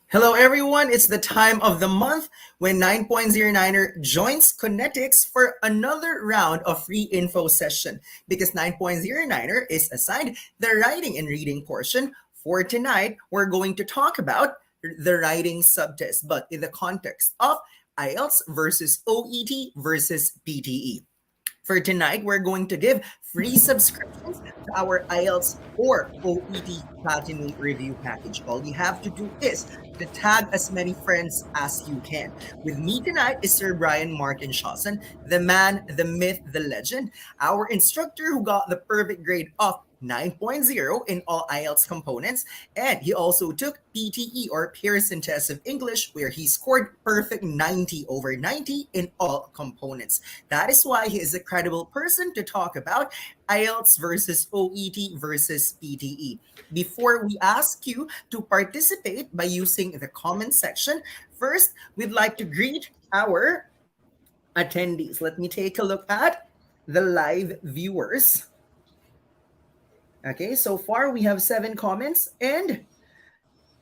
Hello, everyone. It's the time of the month when 9.09er joins Kinetics for another round of free info session because 9.09er is assigned the writing and reading portion. For tonight, we're going to talk about the writing subtest, but in the context of IELTS versus OET versus PTE. For tonight, we're going to give free subscriptions to our IELTS or OET Platinum Review Package. All you have to do is to tag as many friends as you can. With me tonight is Sir Brian Martin Shawson, the man, the myth, the legend, our instructor who got the perfect grade of 9.0 in all IELTS components, and he also took PTE or Pearson Test of English, where he scored perfect 90 over 90 in all components. That is why he is a credible person to talk about IELTS versus OET versus PTE. Before we ask you to participate by using the comment section, first, we'd like to greet our attendees. Let me take a look at the live viewers. Okay, so far we have 7 comments. And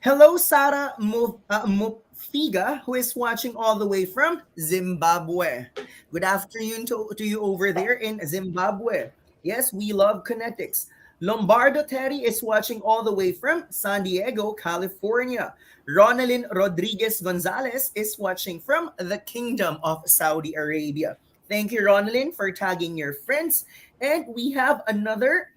hello, Sarah Mufiga, who is watching all the way from Zimbabwe. Good afternoon to you over there in Zimbabwe. Yes, we love Kinetics. Lombardo Terry is watching all the way from San Diego, California. Ronalyn Rodriguez Gonzalez is watching from the Kingdom of Saudi Arabia. Thank you, Ronalyn, for tagging your friends. And we have another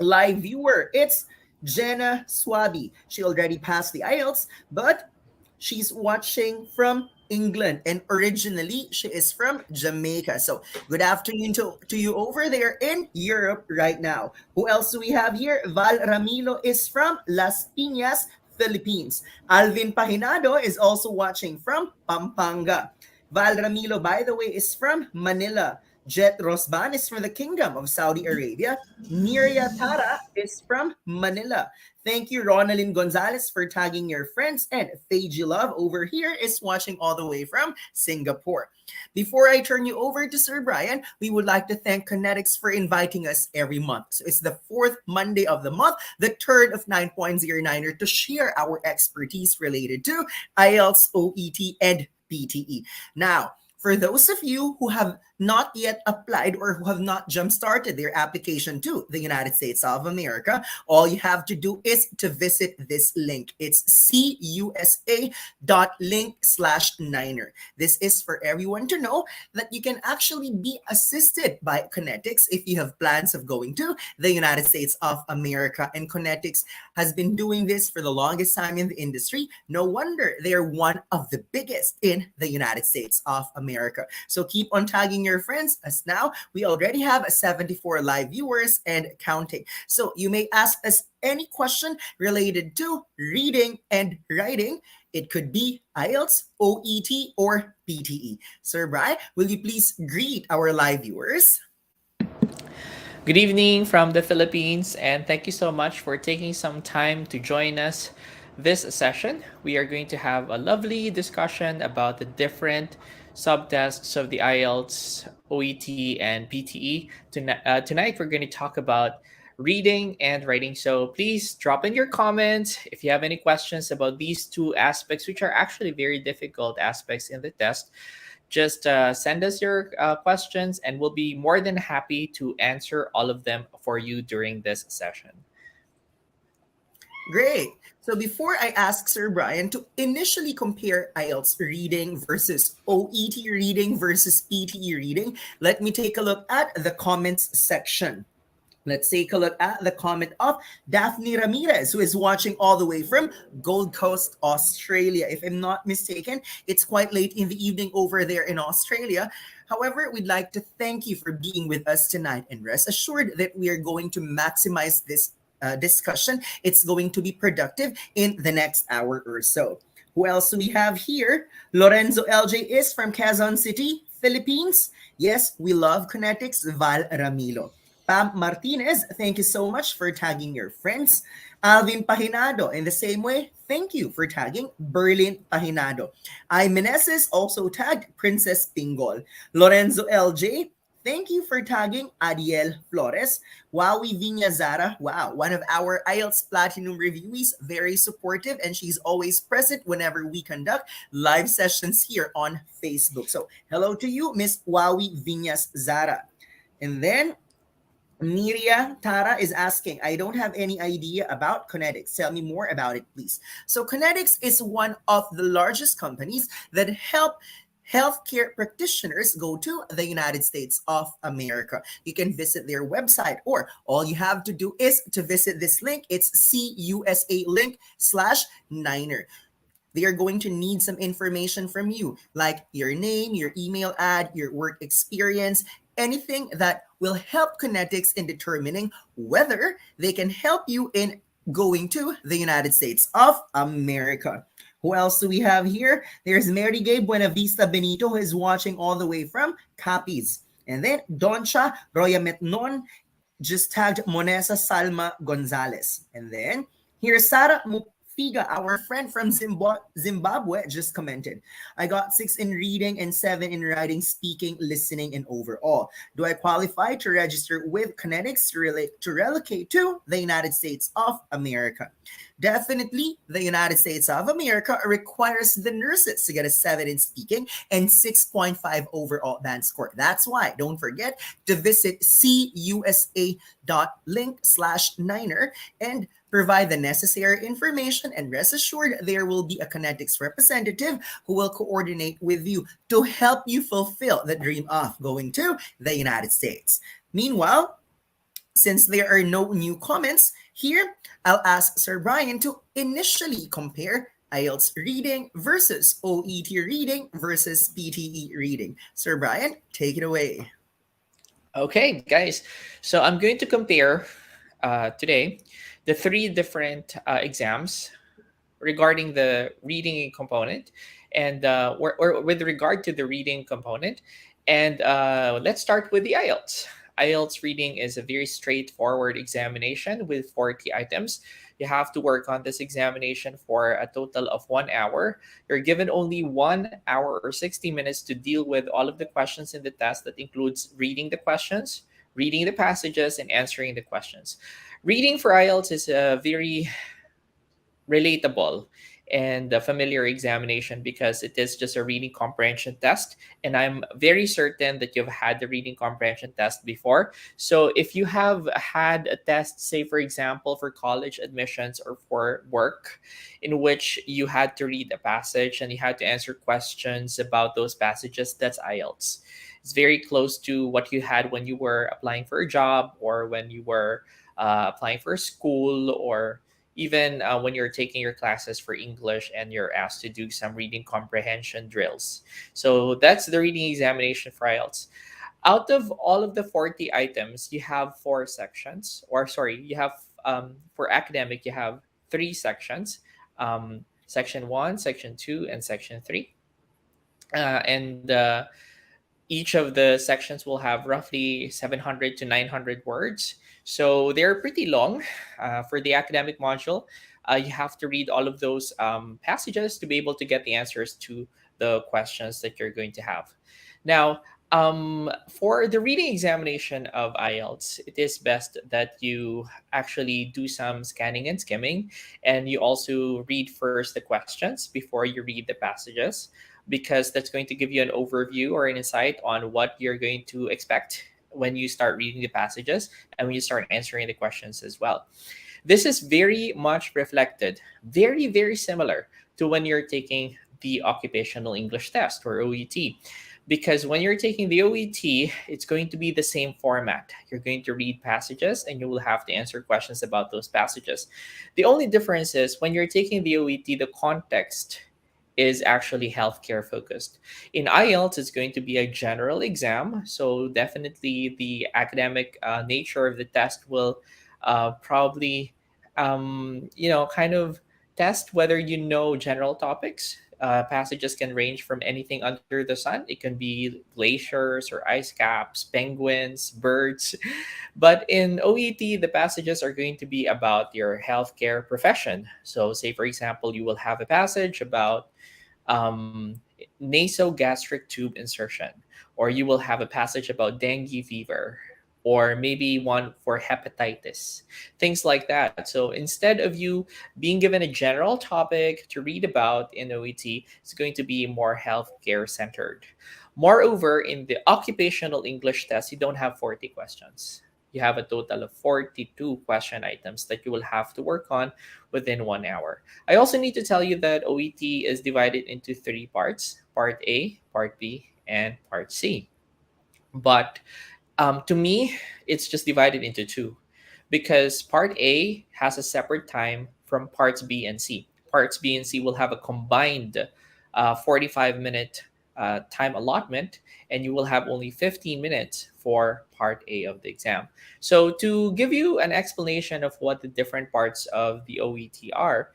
live viewer. It's Jenna Swaby. She already passed the IELTS, but she's watching from England, and originally she is from Jamaica. So good afternoon to you over there in Europe right now. Who else do we have here? Val Ramilo is from Las Piñas, Philippines. Alvin Pahinado is also watching from Pampanga. Val Ramilo, by the way, is from Manila. Jet Rosban is from the Kingdom of Saudi Arabia. Miria Tara is from Manila. Thank you, Ronalyn Gonzalez, for tagging your friends. And Feiji Love over here is watching all the way from Singapore. Before I turn you over to Sir Brian, we would like to thank Kinetics for inviting us every month. So it's the 4th Monday of the month, the turn of 9.09er, to share our expertise related to IELTS, OET, and PTE. Now, for those of you who have not yet applied or who have not jump-started their application to the United States of America, all you have to do is to visit this link. It's cusa.link/niner. This is for everyone to know that you can actually be assisted by Kinetics if you have plans of going to the United States of America. And Kinetics has been doing this for the longest time in the industry. No wonder they're one of the biggest in the United States of America. So keep on tagging your friends, as now we already have 74 live viewers and counting. So you may ask us any question related to reading and writing. It could be IELTS, OET, or PTE. Sir Brian, will you please greet our live viewers? Good evening from the Philippines, and thank you so much for taking some time to join us this session. We are going to have a lovely discussion about the different subtests of the IELTS, OET, and PTE. Tonight, we're going to talk about reading and writing. So please drop in your comments if you have any questions about these two aspects, which are actually very difficult aspects in the test. Just send us your questions, and we'll be more than happy to answer all of them for you during this session. Great. So before I ask Sir Brian to initially compare IELTS reading versus OET reading versus PTE reading, let me take a look at the comments section. Let's take a look at the comment of Daphne Ramirez, who is watching all the way from Gold Coast, Australia. If I'm not mistaken, it's quite late in the evening over there in Australia. However, we'd like to thank you for being with us tonight, and rest assured that we are going to maximize this discussion. It's going to be productive in the next hour or so. Who else do we have here? Lorenzo LJ is from Quezon City, Philippines. Yes, we love Kinetics. Val Ramilo. Pam Martinez, thank you so much for tagging your friends. Alvin Pahinado, in the same way, thank you for tagging Berlin Pahinado. I Meneses also tagged Princess Pingol. Lorenzo LJ, thank you for tagging Adiel Flores. Wowie Vinya Zara, wow, one of our IELTS Platinum reviewees, very supportive, and she's always present whenever we conduct live sessions here on Facebook. So, hello to you, Miss Wowie Vinyas Zara. And then Miria Tara is asking, I don't have any idea about Kinetics. Tell me more about it, please. So, Kinetics is one of the largest companies that help healthcare practitioners go to the United States of America. You can visit their website, or all you have to do is to visit this link. It's CUSA link slash Niner. They are going to need some information from you, like your name, your email ad, your work experience, anything that will help Kinetics in determining whether they can help you in going to the United States of America. Who else do we have here? There's Mary Gay Buenavista Benito, who is watching all the way from Capiz. And then Doncha Roya Metnon just tagged Monesa Salma Gonzalez. And then here's Sarah Mufiga, our friend from Zimbabwe, just commented. I got 6 in reading and 7 in writing, speaking, listening, and overall. Do I qualify to register with Kinetics to relocate to the United States of America? Definitely, the United States of America requires the nurses to get a 7 in speaking and 6.5 overall band score. That's why, don't forget to visit cusa.link/niner and provide the necessary information, and rest assured there will be a Kinetics representative who will coordinate with you to help you fulfill the dream of going to the United States. Meanwhile, since there are no new comments here, I'll ask Sir Brian to initially compare IELTS reading versus OET reading versus PTE reading. Sir Brian, take it away. Okay, guys. So I'm going to compare today the three different exams regarding the reading component, and or with regard to the reading component. And let's start with the IELTS. IELTS reading is a very straightforward examination with 40 items. You have to work on this examination for a total of 1 hour. You're given only 1 hour or 60 minutes to deal with all of the questions in the test. That includes reading the questions, reading the passages, and answering the questions. Reading for IELTS is a very relatable and a familiar examination because it is just a reading comprehension test, and I'm very certain that you've had the reading comprehension test before. So if you have had a test, say for example for college admissions or for work, in which you had to read a passage and you had to answer questions about those passages, that's IELTS. It's very close to what you had when you were applying for a job, or when you were applying for a school, or even when you're taking your classes for English and you're asked to do some reading comprehension drills. So that's the reading examination for IELTS. Out of all of the 40 items, you have four sections, or sorry, you have for academic, you have three sections, section one, section two, and section three. And each of the sections will have roughly 700 to 900 words. So they're pretty long. For the academic module, you have to read all of those passages to be able to get the answers to the questions that you're going to have. Now, for the reading examination of IELTS, it is best that you actually do some scanning and skimming, and you also read first the questions before you read the passages, because that's going to give you an overview or an insight on what you're going to expect when you start reading the passages and when you start answering the questions as well. This is very much reflected, very, very similar to when you're taking the occupational English test or OET. Because when you're taking the OET, it's going to be the same format. You're going to read passages and you will have to answer questions about those passages. The only difference is when you're taking the OET, the context is actually healthcare focused. In IELTS, it's going to be a general exam. So definitely the academic nature of the test will probably, kind of test whether you know general topics. Passages can range from anything under the sun. It can be glaciers or ice caps, penguins, birds. But in OET, the passages are going to be about your healthcare profession. So, say for example, you will have a passage about nasogastric tube insertion, or you will have a passage about dengue fever, or maybe one for hepatitis, things like that. So instead of you being given a general topic to read about in OET, it's going to be more healthcare centered. Moreover, in the occupational English test, you don't have 40 questions. You have a total of 42 question items that you will have to work on within 1 hour. I also need to tell you that OET is divided into three parts: Part A, Part B, and Part C. But to me, it's just divided into two because part A has a separate time from parts B and C. Parts B and C will have a combined 45-minute time allotment, and you will have only 15 minutes for part A of the exam. So, to give you an explanation of what the different parts of the OET are,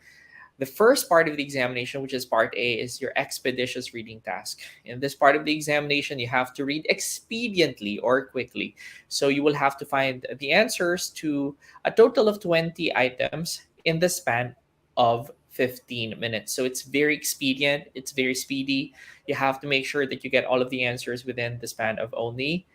the first part of the examination, which is part A, is your expeditious reading task. In this part of the examination, you have to read expediently or quickly. So you will have to find the answers to a total of 20 items in the span of 15 minutes. So it's very expedient, it's very speedy. You have to make sure that you get all of the answers within the span of only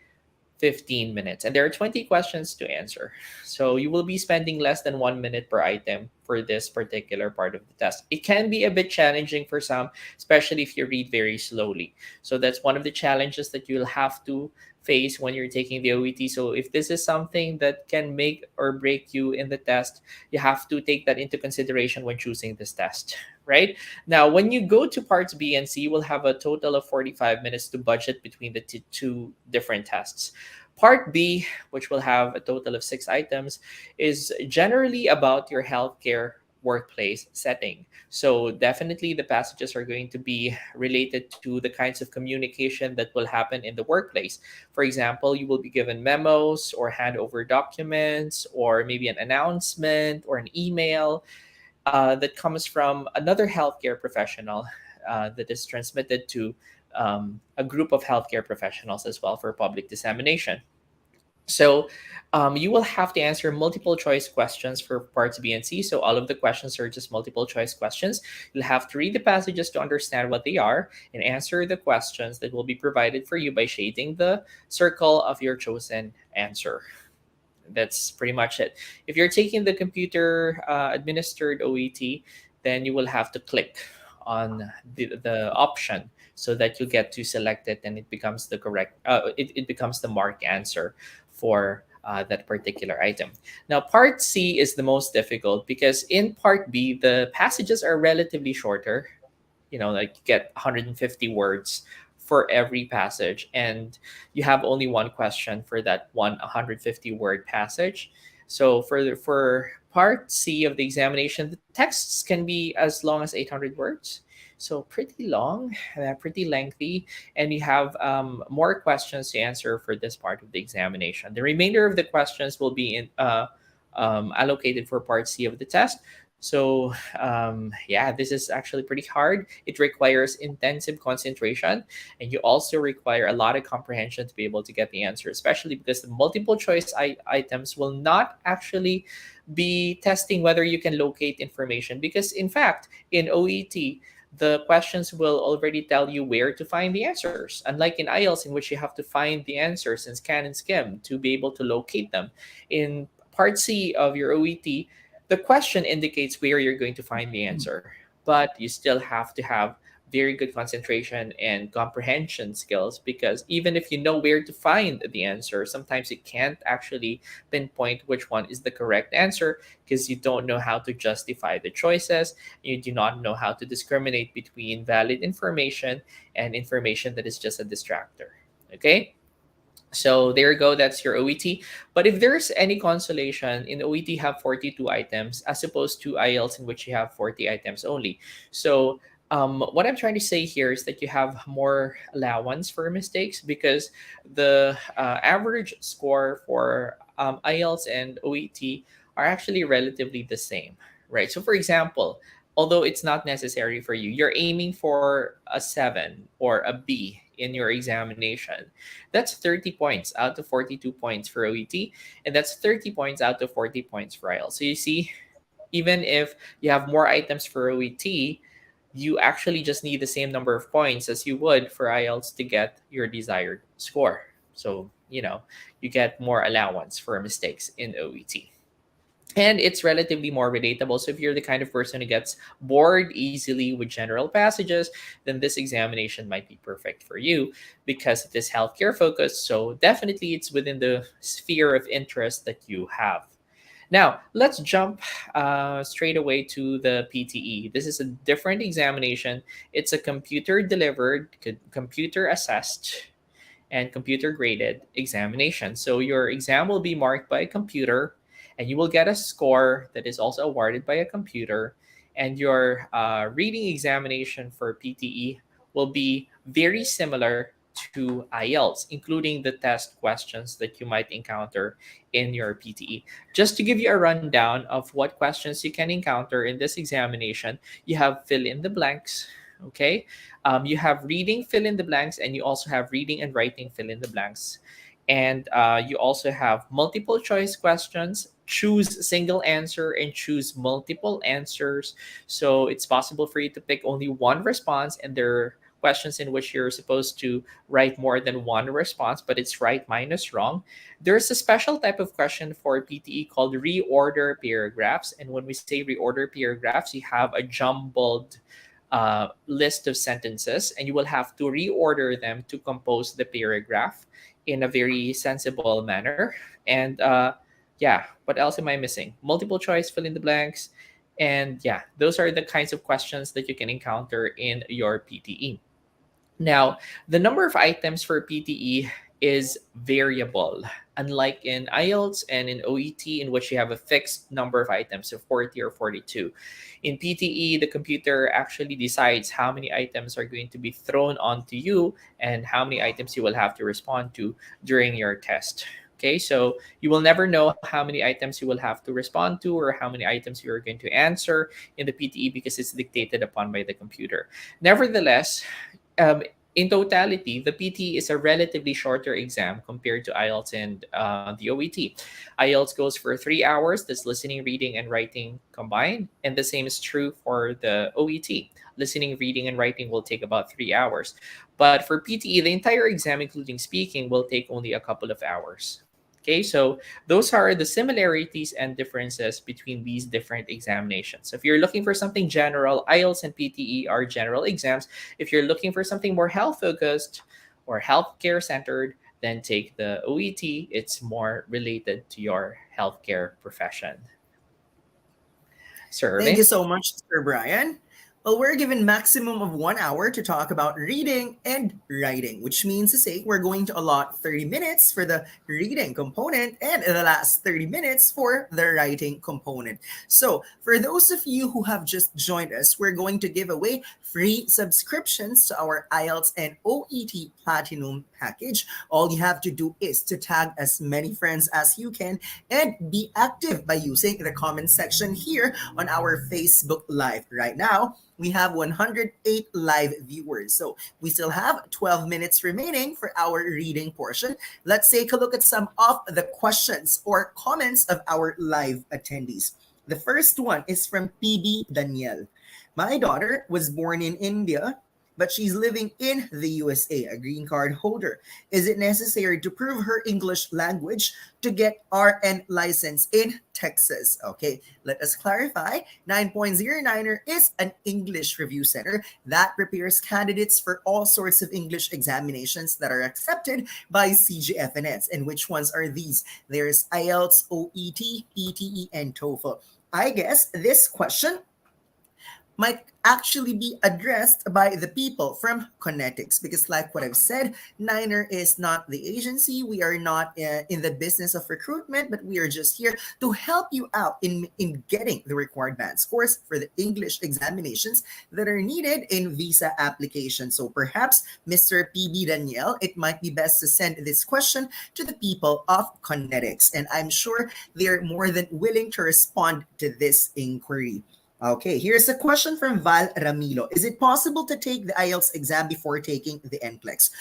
15 minutes. And there are 20 questions to answer. So you will be spending less than 1 minute per item for this particular part of the test. It can be a bit challenging for some, especially if you read very slowly. So that's one of the challenges that you'll have to face when you're taking the OET. So if this is something that can make or break you in the test, you have to take that into consideration when choosing this test, right? Now, when you go to parts B and C, you will have a total of 45 minutes to budget between the two different tests. Part B, which will have a total of 6 items, is generally about your healthcare workplace setting. So, definitely the passages are going to be related to the kinds of communication that will happen in the workplace. For example, you will be given memos or hand over documents or maybe an announcement or an email that comes from another healthcare professional that is transmitted to a group of healthcare professionals as well for public dissemination. So you will have to answer multiple choice questions for parts B and C. So all of the questions are just multiple choice questions. You'll have to read the passages to understand what they are and answer the questions that will be provided for you by shading the circle of your chosen answer. That's pretty much it. If you're taking the computer administered OET, then you will have to click on the option so that you get to select it and it becomes the correct, it becomes the marked answer for that particular item. Now, part C is the most difficult because in part B, the passages are relatively shorter, like you get 150 words for every passage, and you have only one question for that 150 word passage. So for part C of the examination, the texts can be as long as 800 words. So pretty long, pretty lengthy, and you have more questions to answer for this part of the examination. The remainder of the questions will be allocated for part C of the test. So, yeah, this is actually pretty hard. It requires intensive concentration, and you also require a lot of comprehension to be able to get the answer, especially because the multiple choice items will not actually be testing whether you can locate information. Because, in fact, in OET, the questions will already tell you where to find the answers, unlike in IELTS, in which you have to find the answers and scan and skim to be able to locate them. In part C of your OET, the question indicates where you're going to find the answer, but you still have to have very good concentration and comprehension skills, because even if you know where to find the answer, sometimes you can't actually pinpoint which one is the correct answer because you don't know how to justify the choices. You do not know how to discriminate between valid information and information that is just a distractor. Okay? So there you go, that's your OET. But if there's any consolation, in OET have 42 items as opposed to IELTS in which you have 40 items only. So what I'm trying to say here is that you have more allowance for mistakes because the average score for IELTS and OET are actually relatively the same, right? So for example, although it's not necessary for you, you're aiming for a 7 or a B in your examination. That's 30 points out of 42 points for OET, and that's 30 points out of 40 points for IELTS. So you see, even if you have more items for OET, you actually just need the same number of points as you would for IELTS to get your desired score. So, you get more allowance for mistakes in OET. And it's relatively more relatable. So if you're the kind of person who gets bored easily with general passages, then this examination might be perfect for you because it is healthcare focused. So definitely it's within the sphere of interest that you have. Now, let's jump straight away to the PTE. This is a different examination. It's a computer delivered, computer assessed, and computer graded examination. So your exam will be marked by a computer, and you will get a score that is also awarded by a computer. And your reading examination for PTE will be very similar to IELTS, including the test questions that you might encounter in your PTE. Just to give you a rundown of what questions you can encounter in this examination, you have fill in the blanks. Okay, you have reading fill in the blanks, and you also have reading and writing fill in the blanks. And you also have multiple choice questions, choose single answer and choose multiple answers. So it's possible for you to pick only one response, and there are questions in which you're supposed to write more than one response, but it's right minus wrong. There's a special type of question for PTE called reorder paragraphs. And when we say reorder paragraphs, you have a jumbled list of sentences, and you will have to reorder them to compose the paragraph in a very sensible manner. And yeah, what else am I missing? Multiple choice, fill in the blanks. And yeah, those are the kinds of questions that you can encounter in your PTE. Now, the number of items for PTE is variable, unlike in IELTS and in OET, in which you have a fixed number of items, so 40 or 42. In PTE, the computer actually decides how many items are going to be thrown onto you and how many items you will have to respond to during your test. Okay, so you will never know how many items you will have to respond to or how many items you are going to answer in the PTE because it's dictated upon by the computer. Nevertheless, in totality, the PT is a relatively shorter exam compared to IELTS and the OET. IELTS goes for 3 hours, that's listening, reading, and writing combined. And the same is true for the OET. Listening, reading, and writing will take about 3 hours. But for PTE, the entire exam, including speaking, will take only a couple of hours. Okay, so those are the similarities and differences between these different examinations. So if you're looking for something general, IELTS and PTE are general exams. If you're looking for something more health focused or healthcare centered, then take the OET. It's more related to your healthcare profession. Sir Thank Irvin? you so much, Sir Brian. Well, we're given maximum of 1 hour to talk about reading and writing, which means to say we're going to allot 30 minutes for the reading component and the last 30 minutes for the writing component. So, for those of you who have just joined us, we're going to give away free subscriptions to our IELTS and OET Platinum package. All you have to do is to tag as many friends as you can and be active by using the comment section here on our Facebook Live. Right now, we have 108 live viewers. So we still have 12 minutes remaining for our reading portion. Let's take a look at some of the questions or comments of our live attendees. The first one is from PB Daniel. My daughter was born in India, but she's living in the USA, a green card holder. Is it necessary to prove her English language to get RN license in Texas? Okay, let us clarify. 9.09er is an English review center that prepares candidates for all sorts of English examinations that are accepted by CGFNS. And which ones are these? There's IELTS, OET, PTE, and TOEFL. I guess this question might actually be addressed by the people from Kinetics because like what I've said, Niner is not the agency. We are not in the business of recruitment, but we are just here to help you out in getting the required band scores for the English examinations that are needed in visa application. So perhaps Mr. PB Daniel, it might be best to send this question to the people of Kinetics, and I'm sure they're more than willing to respond to this inquiry. Okay, here's a question from Val Ramilo. Is it possible to take the IELTS exam before taking the NCLEX?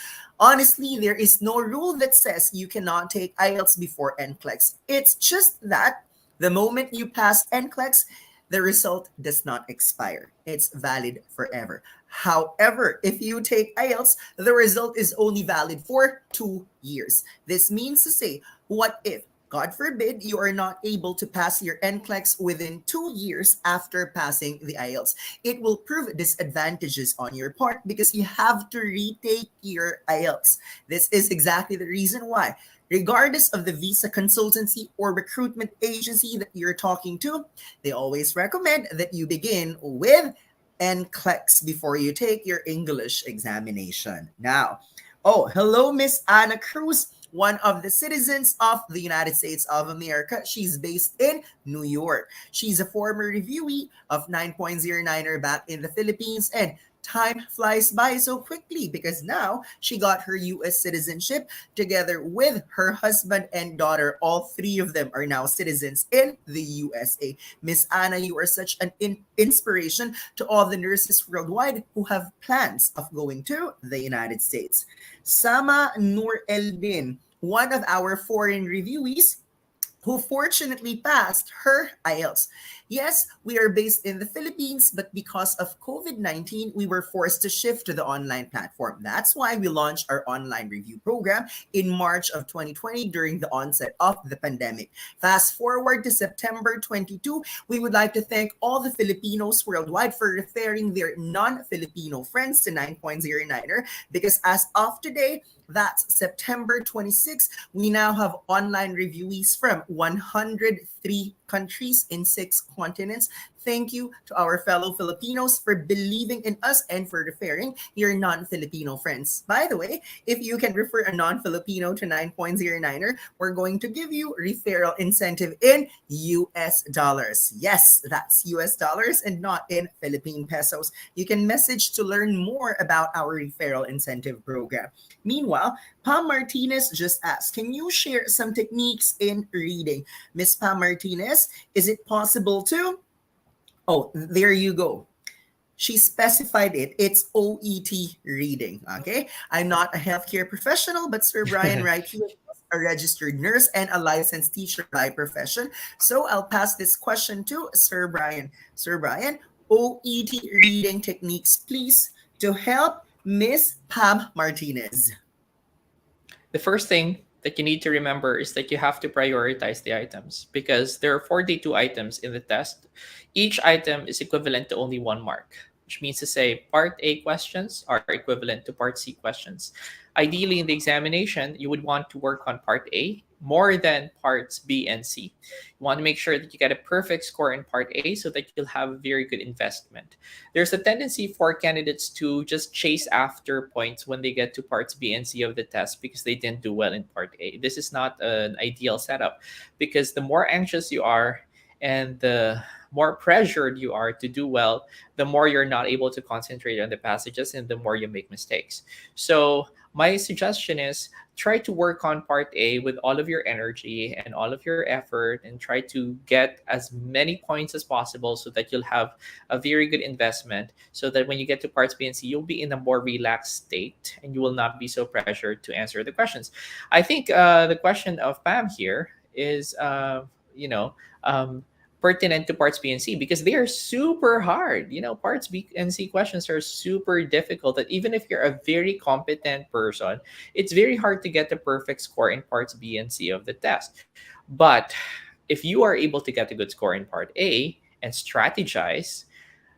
Honestly, there is no rule that says you cannot take IELTS before NCLEX. It's just that the moment you pass NCLEX, the result does not expire. It's valid forever. However, if you take IELTS, the result is only valid for 2 years. This means to say, what if, God forbid, you are not able to pass your NCLEX within 2 years after passing the IELTS? It will prove disadvantages on your part because you have to retake your IELTS. This is exactly the reason why, regardless of the visa consultancy or recruitment agency that you're talking to, they always recommend that you begin with NCLEX before you take your English examination. Now, oh, hello, Miss Anna Cruz, one of the citizens of the United States of America. She's based in New York. She's a former reviewee of 9.09er back in the Philippines, and time flies by so quickly because now she got her US citizenship together with her husband and daughter. All three of them are now citizens in the USA. Miss Anna, you are such an inspiration to all the nurses worldwide who have plans of going to the United States. Sama Nur Eldin, one of our foreign reviewees, who fortunately passed her IELTS. Yes, we are based in the Philippines, but because of COVID-19, we were forced to shift to the online platform. That's why we launched our online review program in March of 2020 during the onset of the pandemic. Fast forward to September 22, we would like to thank all the Filipinos worldwide for referring their non-Filipino friends to 9.09er because as of today, that's September 26th. We now have online reviewees from 103 countries in 6 continents. Thank you to our fellow Filipinos for believing in us and for referring your non-Filipino friends. By the way, if you can refer a non-Filipino to 9.09er, we're going to give you referral incentive in US dollars. Yes, that's US dollars and not in Philippine pesos. You can message to learn more about our referral incentive program. Meanwhile, Pam Martinez just asked, can you share some techniques in reading? Miss Pam Martinez, is it possible to? Oh, there you go. She specified it. It's OET reading. Okay. I'm not a healthcare professional, but Sir Brian right here is a registered nurse and a licensed teacher by profession. So I'll pass this question to Sir Brian. Sir Brian, OET reading techniques, please, to help Miss Pam Martinez. The first thing that you need to remember is that you have to prioritize the items because there are 42 items in the test. Each item is equivalent to only 1 mark, which means to say part A questions are equivalent to part C questions. Ideally, in the examination, you would want to work on part A more than parts B and C. You want to make sure that you get a perfect score in part A so that you'll have a very good investment. There's a tendency for candidates to just chase after points when they get to parts B and C of the test because they didn't do well in part A. This is not an ideal setup because the more anxious you are and the more pressured you are to do well, the more you're not able to concentrate on the passages and the more you make mistakes. So, my suggestion is try to work on part A with all of your energy and all of your effort and try to get as many points as possible so that you'll have a very good investment so that when you get to parts B and C, you'll be in a more relaxed state and you will not be so pressured to answer the questions. I think the question of Pam here is, you know, um, pertinent to parts B and C because they are super hard. Parts B and C questions are super difficult. That even if you're a very competent person, it's very hard to get the perfect score in parts B and C of the test. But if you are able to get a good score in part A and strategize,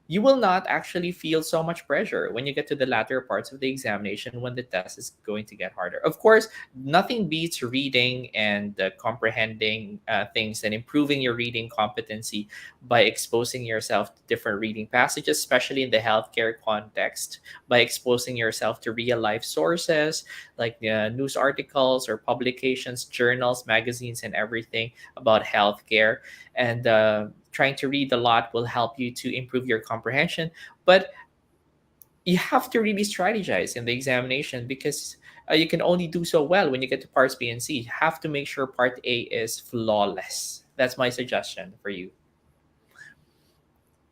you will not actually feel so much pressure when you get to the latter parts of the examination when the test is going to get harder. Of course, nothing beats reading and comprehending things and improving your reading competency by exposing yourself to different reading passages, especially in the healthcare context, by exposing yourself to real life sources like news articles or publications, journals, magazines, and everything about healthcare. And trying to read a lot will help you to improve your comprehension. But you have to really strategize in the examination because you can only do so well when you get to parts B and C. You have to make sure part A is flawless. That's my suggestion for you.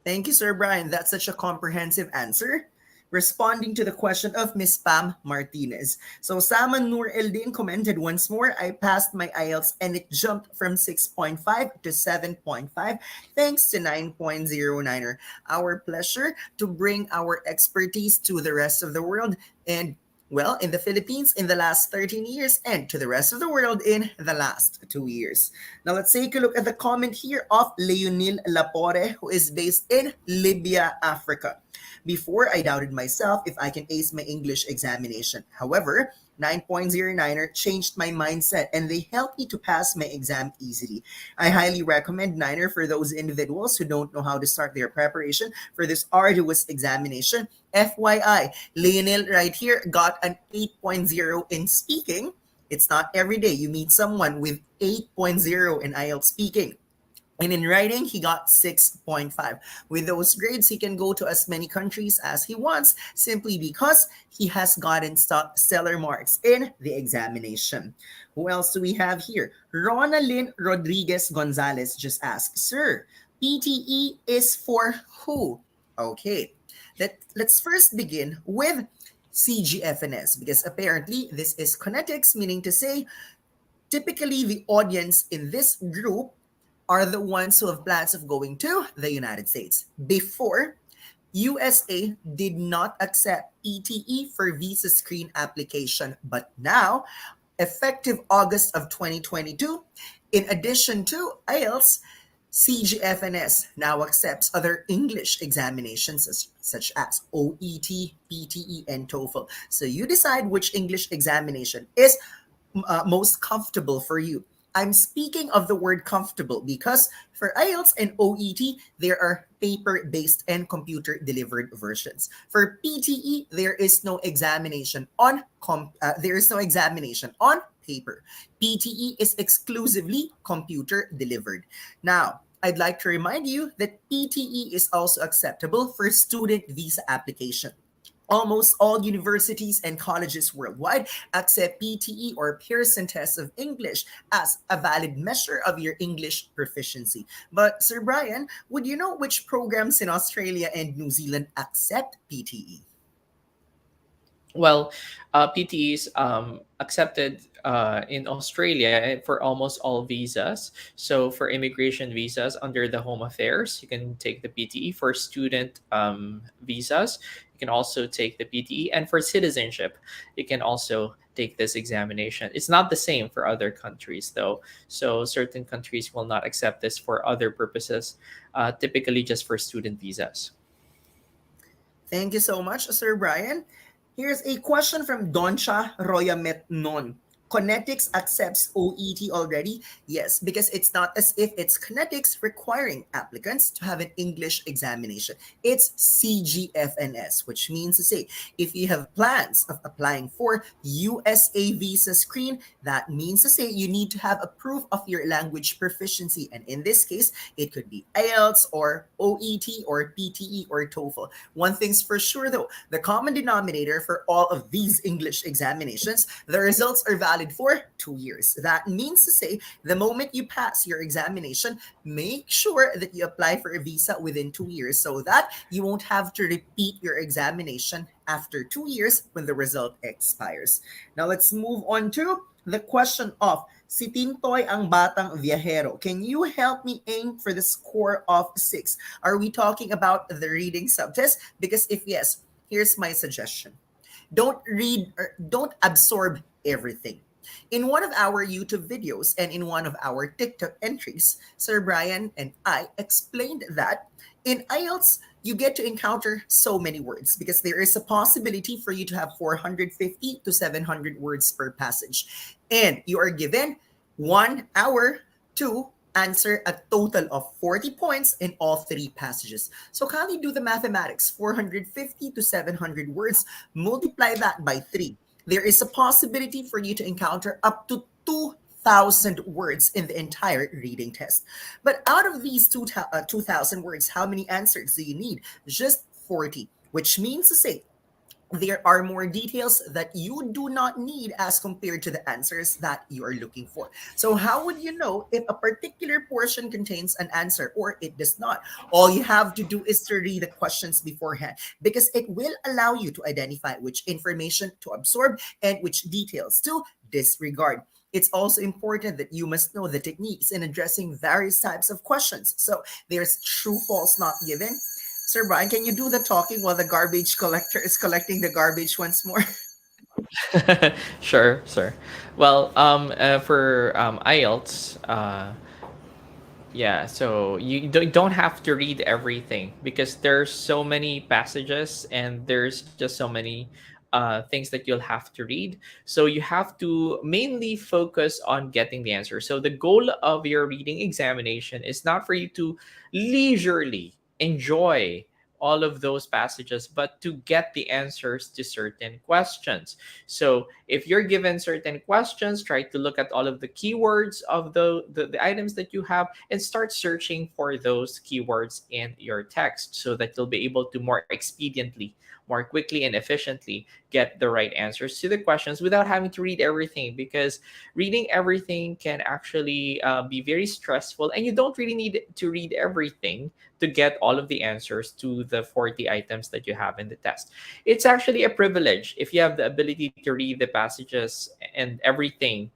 Thank you, Sir Brian. That's such a comprehensive answer. responding to the question of Miss Pam Martinez. So Saman Noor Eldin commented once more, I passed my IELTS and it jumped from 6.5 to 7.5 thanks to 9.09er. Our pleasure to bring our expertise to the rest of the world and well, in the Philippines in the last 13 years and to the rest of the world in the last 2 years. Now let's take a look at the comment here of Leonil Lapore, who is based in Libya, Africa. Before, I doubted myself if I can ace my English examination. However, 9.09er changed my mindset and they helped me to pass my exam easily. I highly recommend Niner for those individuals who don't know how to start their preparation for this arduous examination. FYI, Lionel right here got an 8.0 in speaking. It's not every day you meet someone with 8.0 in IELTS speaking. And in writing, he got 6.5. With those grades, he can go to as many countries as he wants simply because he has gotten stellar marks in the examination. Who else do we have here? Ronalyn Rodriguez Gonzalez just asked, Sir, PTE is for who? Okay, let's first begin with CGFNS because apparently this is Kinetics, meaning to say typically the audience in this group are the ones who have plans of going to the United States. Before, USA did not accept PTE for visa screen application, but now, effective August of 2022, in addition to IELTS, CGFNS now accepts other English examinations such as OET, PTE, and TOEFL. So you decide which English examination is most comfortable for you. I'm speaking of the word comfortable because for IELTS and OET, there are paper-based and computer-delivered versions. For PTE, there is no examination on paper. PTE is exclusively computer-delivered. Now, I'd like to remind you that PTE is also acceptable for student visa application. Almost all universities and colleges worldwide accept PTE or Pearson Test of English as a valid measure of your English proficiency. But, Sir Brian, would you know which programs in Australia and New Zealand accept PTE? Well, PTE is accepted in Australia for almost all visas. So for immigration visas under the Home Affairs, you can take the PTE. For student visas, you can also take the PTE. And for citizenship, you can also take this examination. It's not the same for other countries, though. So certain countries will not accept this for other purposes, typically just for student visas. Thank you so much, Sir Brian. Here's a question from Doncha Royametnon. Kinetics accepts OET already? Yes, because it's not as if it's Kinetics requiring applicants to have an English examination. It's CGFNS, which means to say, if you have plans of applying for USA visa screen, that means to say you need to have a proof of your language proficiency. And in this case, it could be IELTS or OET or PTE or TOEFL. One thing's for sure though, the common denominator for all of these English examinations, the results are valid for 2 years. That means to say, the moment you pass your examination, make sure that you apply for a visa within 2 years so that you won't have to repeat your examination after 2 years when the result expires. Now let's move on to the question of si Tintoy ang batang viajero. Can you help me aim for the score of 6? Are we talking about the reading subtest? Because if yes, here's my suggestion. Don't read or don't absorb everything. In one of our YouTube videos and in one of our TikTok entries, Sir Brian and I explained that in IELTS, you get to encounter so many words because there is a possibility for you to have 450 to 700 words per passage. And you are given 1 hour to answer a total of 40 points in all three passages. So can you do the mathematics? 450 to 700 words, multiply that by 3. There is a possibility for you to encounter up to 2,000 words in the entire reading test. But out of these 2,000 words, how many answers do you need? Just 40, which means to say there are more details that you do not need as compared to the answers that you are looking for. So, how would you know if a particular portion contains an answer or it does not? All you have to do is to read the questions beforehand because it will allow you to identify which information to absorb and which details to disregard. It's also important that you must know the techniques in addressing various types of questions. So, there's true, false, not given. Sir Brian, can you do the talking while the garbage collector is collecting the garbage once more? Sure, sir. Well, for IELTS, yeah, so you don't have to read everything because there's so many passages and there's just so many things that you'll have to read. So you have to mainly focus on getting the answer. So the goal of your reading examination is not for you to leisurely enjoy all of those passages, but to get the answers to certain questions. So if you're given certain questions, try to look at all of the keywords of the items that you have and start searching for those keywords in your text so that you'll be able to more expediently, more quickly, and efficiently get the right answers to the questions without having to read everything, because reading everything can actually be very stressful, and you don't really need to read everything to get all of the answers to the 40 items that you have in the test. It's actually a privilege if you have the ability to read the passages and everything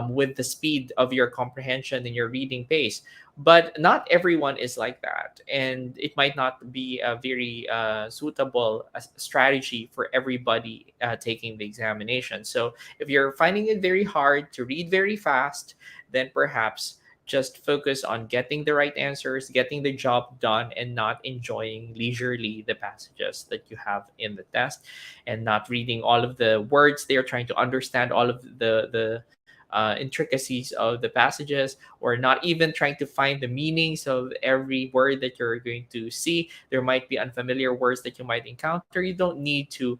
with the speed of your comprehension and your reading pace. But not everyone is like that, and it might not be a very suitable strategy for everybody taking the examination. So if you're finding it very hard to read very fast, then perhaps just focus on getting the right answers, getting the job done, and not enjoying leisurely the passages that you have in the test, and not reading all of the words they are trying to understand, all of the intricacies of the passages, or not even trying to find the meanings of every word that you're going to see. There might be unfamiliar words that you might encounter. You don't need to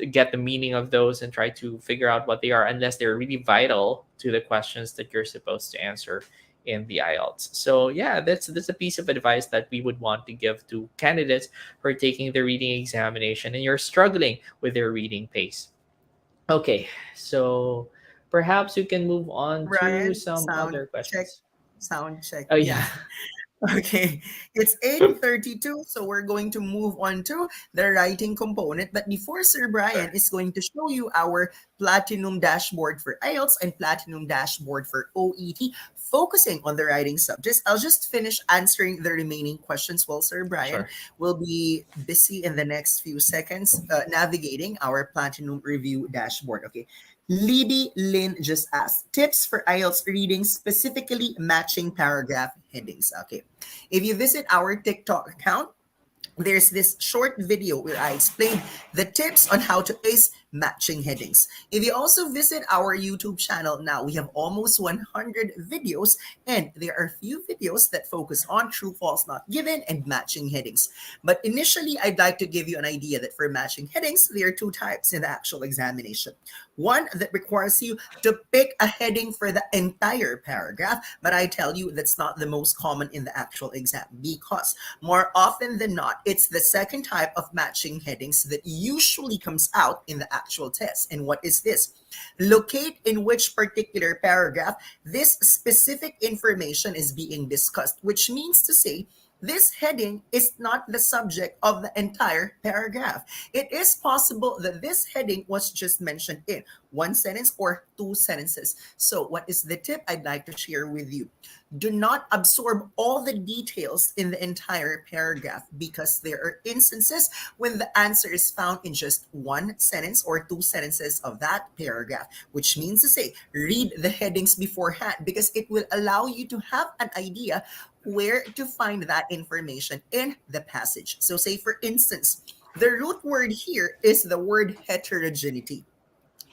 get the meaning of those and try to figure out what they are unless they're really vital to the questions that you're supposed to answer in the IELTS. So yeah, that's a piece of advice that we would want to give to candidates who are taking the reading examination and you're struggling with their reading pace. Okay, so perhaps we can move on to Brian, some sound other check. questions. Sound check. Oh yeah. Yeah. Okay, it's 8:32, so we're going to move on to the writing component. But before Sir Brian Sure. is going to show you our platinum dashboard for IELTS and platinum dashboard for OET, focusing on the writing subjects, I'll just finish answering the remaining questions while Sir Brian Sure. will be busy in the next few seconds navigating our platinum review dashboard. Okay. Libby Lynn just asked tips for IELTS reading, specifically matching paragraph headings. Okay. If you visit our TikTok account, there's this short video where I explain the tips on how to ace matching headings. If you also visit our YouTube channel now, we have almost 100 videos, and there are few videos that focus on true, false, not given, and matching headings. But initially, I'd like to give you an idea that for matching headings, there are two types in the actual examination. One that requires you to pick a heading for the entire paragraph, but I tell you that's not the most common in the actual exam because more often than not, it's the second type of matching headings that usually comes out in the actual test. And what is this? Locate in which particular paragraph this specific information is being discussed, which means to say, this heading is not the subject of the entire paragraph. It is possible that this heading was just mentioned in one sentence or two sentences. So, what is the tip I'd like to share with you? Do not absorb all the details in the entire paragraph because there are instances when the answer is found in just one sentence or two sentences of that paragraph, which means to say, read the headings beforehand because it will allow you to have an idea where to find that information in the passage. So, say for instance, the root word here is the word heterogeneity,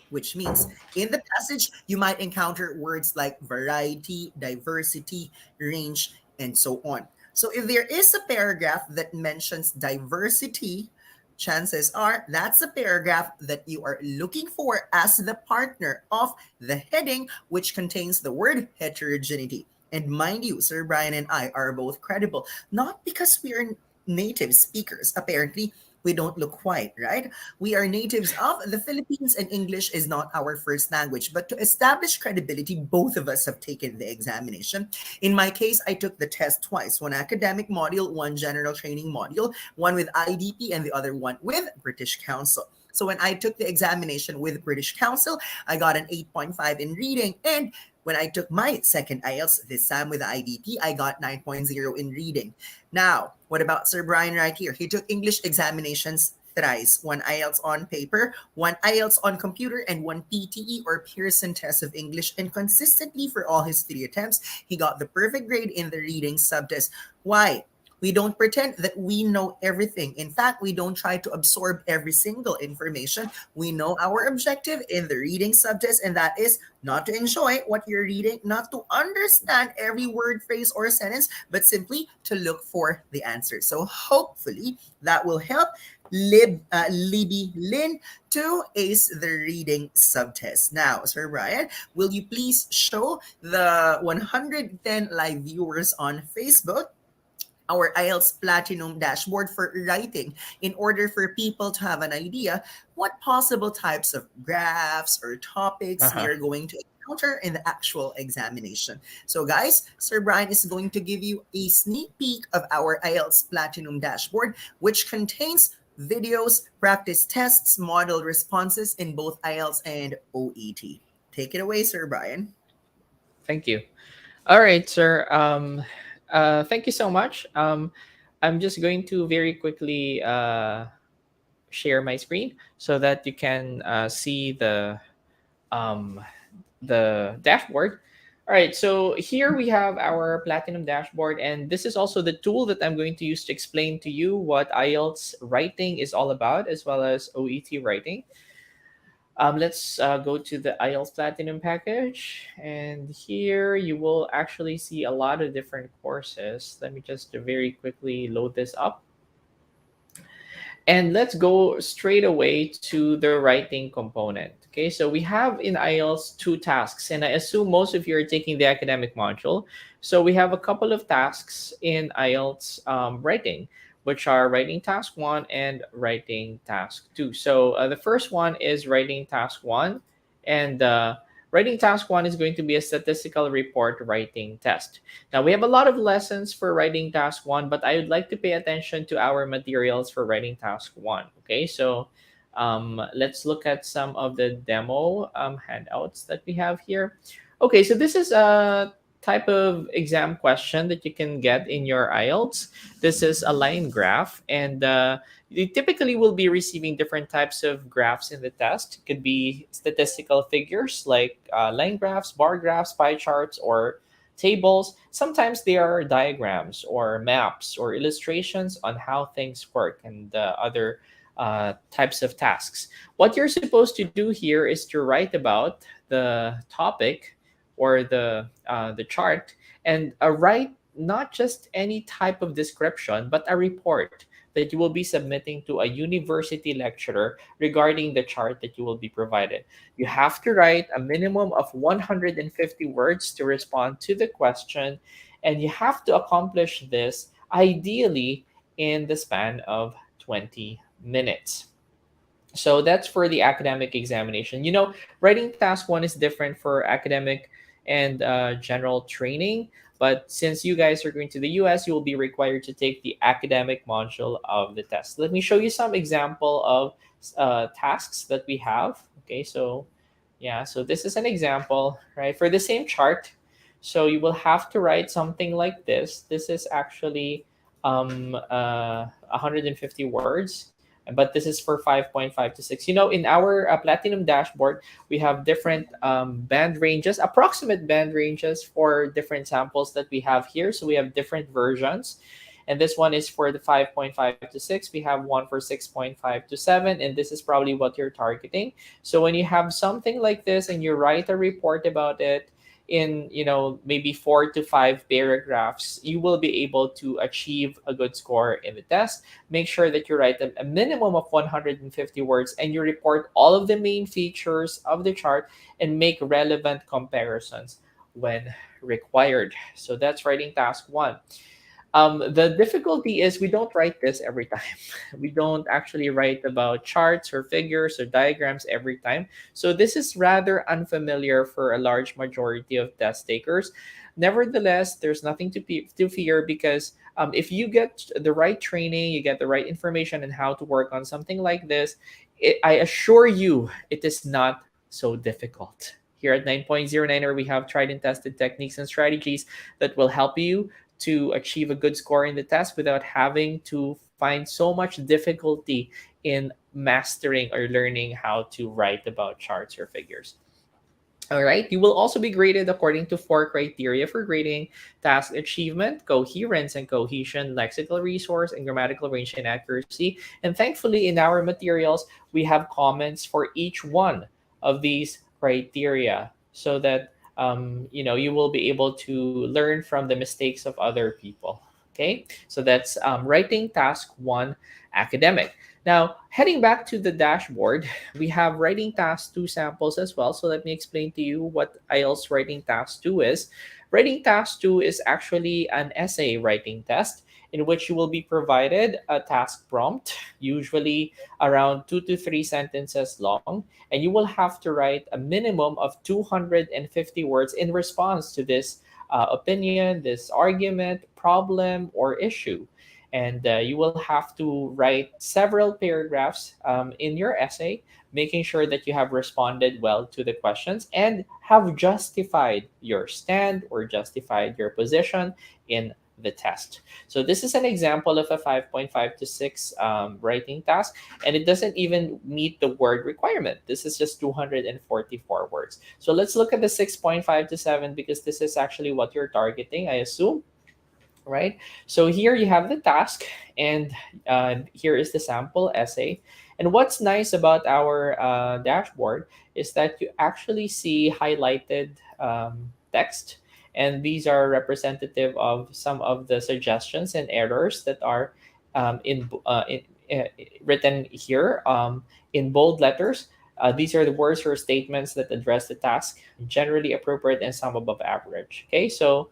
which means in the passage you might encounter words like variety, diversity, range, and so on. So if there is a paragraph that mentions diversity, chances are that's a paragraph that you are looking for as the partner of the heading, which contains the word heterogeneity. And mind you, Sir Brian and I are both credible, not because we are native speakers, apparently, We don't look white, right? We are natives of the Philippines, and English is not our first language. But to establish credibility, both of us have taken the examination. In my case, I took the test twice, one academic module, one general training module, one with IDP, and the other one with British Council. So when I took the examination with British Council, I got an 8.5 in reading. And when I took my second IELTS, this time with the IDP, I got 9.0 in reading. Now, what about Sir Brian right here? He took English examinations thrice, one IELTS on paper, one IELTS on computer, and one PTE or Pearson test of English. And consistently for all his 3 attempts, he got the perfect grade in the reading subtest. Why? We don't pretend that we know everything. In fact, we don't try to absorb every single information. We know our objective in the reading subtest, and that is not to enjoy what you're reading, not to understand every word, phrase, or sentence, but simply to look for the answer. So hopefully that will help Libby Lynn to ace the reading subtest. Now, Sir Brian, will you please show the 110 live viewers on Facebook our IELTS Platinum dashboard for writing in order for people to have an idea what possible types of graphs or topics we Uh-huh. are going to encounter in the actual examination. So guys, Sir Brian is going to give you a sneak peek of our IELTS Platinum dashboard, which contains videos, practice tests, model responses in both IELTS and OET. Take it away, Sir Brian. Thank you. All right, sir. Thank you so much. I'm just going to very quickly share my screen so that you can see um, the dashboard. All right, so here we have our Platinum dashboard, and this is also the tool that I'm going to use to explain to you what IELTS writing is all about, as well as OET writing. Let's go to the IELTS Platinum package, and here you will actually see a lot of different courses. Let me just very quickly load this up. And let's go straight away to the writing component. Okay, so we have in IELTS 2 tasks, and I assume most of you are taking the academic module. So we have a couple of tasks in IELTS writing, which are writing task 1 and writing task 2. So the first one is writing task 1, and writing task 1 is going to be a statistical report writing test. Now, we have a lot of lessons for writing task 1, but I would like to pay attention to our materials for writing task 1. Okay, so let's look at some of the demo handouts that we have here. Okay, so this is a type of exam question that you can get in your IELTS. This is a line graph, and you typically will be receiving different types of graphs in the test. It could be statistical figures like line graphs, bar graphs, pie charts, or tables. Sometimes they are diagrams or maps or illustrations on how things work and other types of tasks. What you're supposed to do here is to write about the topic or the chart, and write not just any type of description, but a report that you will be submitting to a university lecturer regarding the chart that you will be provided. You have to write a minimum of 150 words to respond to the question, and you have to accomplish this ideally in the span of 20 minutes. So that's for the academic examination. Writing task 1 is different for academic and general training. But since you guys are going to the US, you will be required to take the academic module of the test. Let me show you some example of tasks that we have. Okay, so yeah, so this is an example, right? For the same chart, so you will have to write something like this. This is actually 150 words, but this is for 5.5 to 6. In our Platinum dashboard, we have different band ranges, approximate band ranges for different samples that we have here. So we have different versions. And this one is for the 5.5 to 6. We have one for 6.5 to 7. And this is probably what you're targeting. So when you have something like this and you write a report about it, in maybe 4 to 5 paragraphs, you will be able to achieve a good score in the test. Make sure that you write a minimum of 150 words, and you report all of the main features of the chart and make relevant comparisons when required. So that's writing task 1. The difficulty is we don't write this every time. We don't actually write about charts or figures or diagrams every time. So this is rather unfamiliar for a large majority of test takers. Nevertheless, there's nothing to fear because if you get the right training, you get the right information on how to work on something like this, I assure you it is not so difficult. Here at 9.09er, we have tried and tested techniques and strategies that will help you to achieve a good score in the test without having to find so much difficulty in mastering or learning how to write about charts or figures. All right. You will also be graded according to four criteria for grading: task achievement, coherence and cohesion, lexical resource, and grammatical range and accuracy. And thankfully, in our materials, we have comments for each one of these criteria so that you will be able to learn from the mistakes of other people. Okay. So that's writing task one, academic. Now, heading back to the dashboard, we have writing task 2 samples as well. So let me explain to you what IELTS writing task 2 is. Writing task 2 is actually an essay writing test in which you will be provided a task prompt, usually around 2 to 3 sentences long, and you will have to write a minimum of 250 words in response to this opinion, this argument, problem, or issue. And you will have to write several paragraphs in your essay, making sure that you have responded well to the questions and have justified your stand or justified your position in the test. So this is an example of a 5.5 to 6 writing task, and it doesn't even meet the word requirement. This is just 244 words. So let's look at the 6.5 to 7 because this is actually what you're targeting, I assume, right? So here you have the task, and here is the sample essay. And what's nice about our dashboard is that you actually see highlighted text, and these are representative of some of the suggestions and errors that are in written here in bold letters. These are the words or statements that address the task, generally appropriate and some above average. Okay, so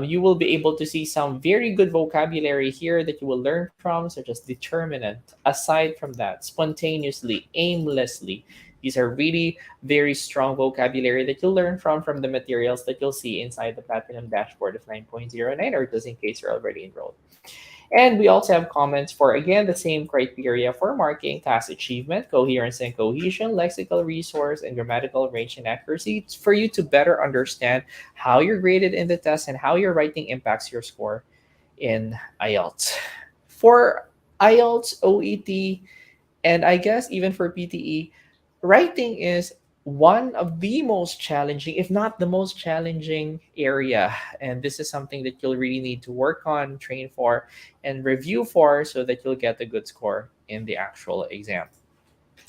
you will be able to see some very good vocabulary here that you will learn from, such as determinant. Aside from that, spontaneously, aimlessly. These are really very strong vocabulary that you'll learn from the materials that you'll see inside the Platinum Dashboard of 9.09, or just in case you're already enrolled. And we also have comments for, again, the same criteria for marking: task achievement, coherence and cohesion, lexical resource, and grammatical range and accuracy. It's for you to better understand how you're graded in the test and how your writing impacts your score in IELTS. For IELTS, OET, and I guess even for PTE, writing is one of the most challenging, if not the most challenging area. And this is something that you'll really need to work on, train for, and review for so that you'll get a good score in the actual exam.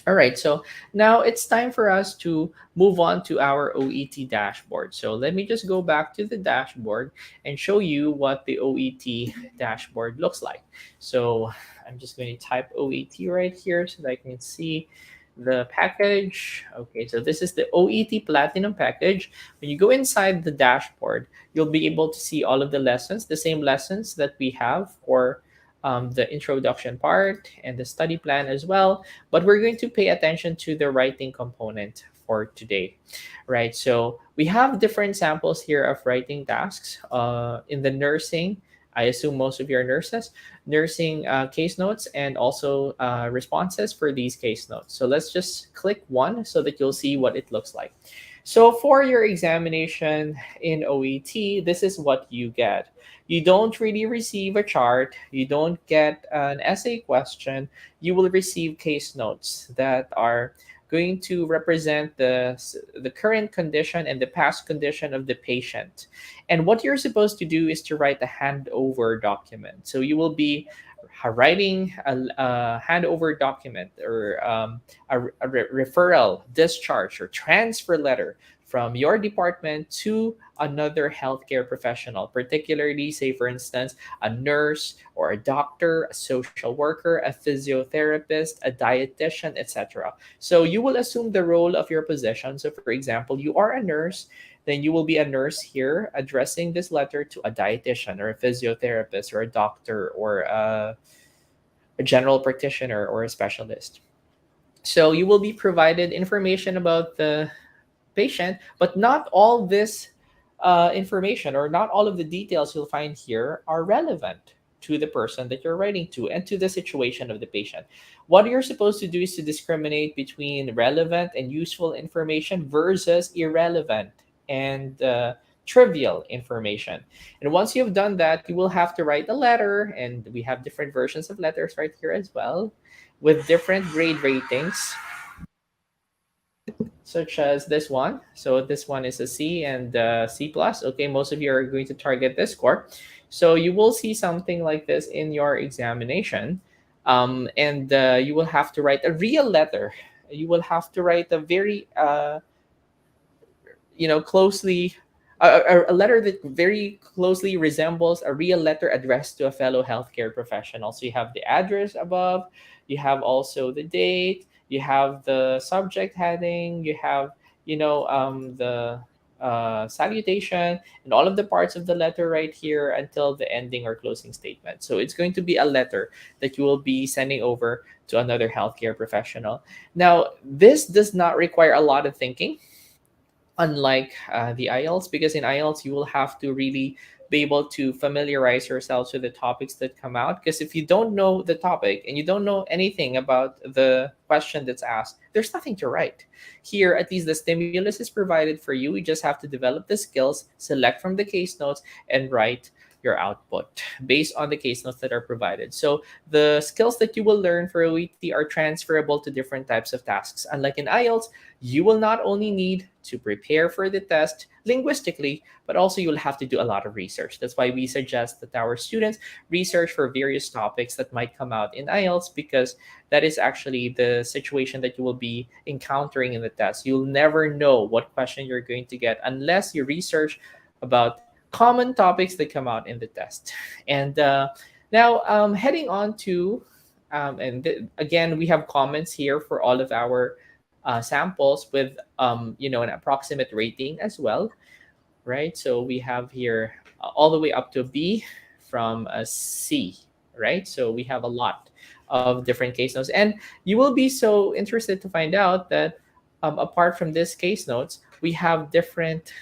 All right, so now it's time for us to move on to our OET dashboard. So let me just go back to the dashboard and show you what the OET dashboard looks like. So I'm just going to type OET right here so that I can see the package. Okay, so this is the OET Platinum package. When you go inside the dashboard, you'll be able to see all of the lessons, the same lessons that we have for the introduction part and the study plan as well. But we're going to pay attention to the writing component for today, right? So we have different samples here of writing tasks in the nursing. I assume most of your nurses, nursing case notes, and also responses for these case notes. So let's just click one so that you'll see what it looks like. So for your examination in OET, this is what you get. You don't really receive a chart, you don't get an essay question, you will receive case notes that are going to represent the current condition and the past condition of the patient. And what you're supposed to do is to write a handover document. So you will be writing a handover document, or referral, discharge, or transfer letter from your department to another healthcare professional, particularly, say, for instance, a nurse or a doctor, a social worker, a physiotherapist, a dietitian, etc. So you will assume the role of your position. So, for example, you are a nurse, then you will be a nurse here addressing this letter to a dietitian or a physiotherapist or a doctor or a general practitioner or a specialist. So you will be provided information about the patient, but not all this information or not all of the details you'll find here are relevant to the person that you're writing to and to the situation of the patient. What you're supposed to do is to discriminate between relevant and useful information versus irrelevant and trivial information. And once you've done that, you will have to write a letter, and we have different versions of letters right here as well with different grade ratings, such as this one. So this one is a C and C plus. Okay, most of you are going to target this score. So you will see something like this in your examination, and you will have to write a real letter. You will have to write a very closely a letter that very closely resembles a real letter addressed to a fellow healthcare professional. So you have the address above, you have also the date, you have the subject heading, you have the salutation and all of the parts of the letter right here until the ending or closing statement. So it's going to be a letter that you will be sending over to another healthcare professional. Now, this does not require a lot of thinking, unlike the IELTS, because in IELTS you will have to really be able to familiarize yourselves with the topics that come out. Because if you don't know the topic and you don't know anything about the question that's asked, there's nothing to write. Here, at least the stimulus is provided for you. You just have to develop the skills, select from the case notes, and write your output based on the case notes that are provided. So the skills that you will learn for OET are transferable to different types of tasks. Unlike in IELTS, you will not only need to prepare for the test linguistically, but also you'll have to do a lot of research. That's why we suggest that our students research for various topics that might come out in IELTS, because that is actually the situation that you will be encountering in the test. You'll never know what question you're going to get unless you research about common topics that come out in the test. And now, heading on to, again, we have comments here for all of our samples with an approximate rating as well, right? So we have here all the way up to B from a C, right? So we have a lot of different case notes, and you will be so interested to find out that apart from this case notes, we have different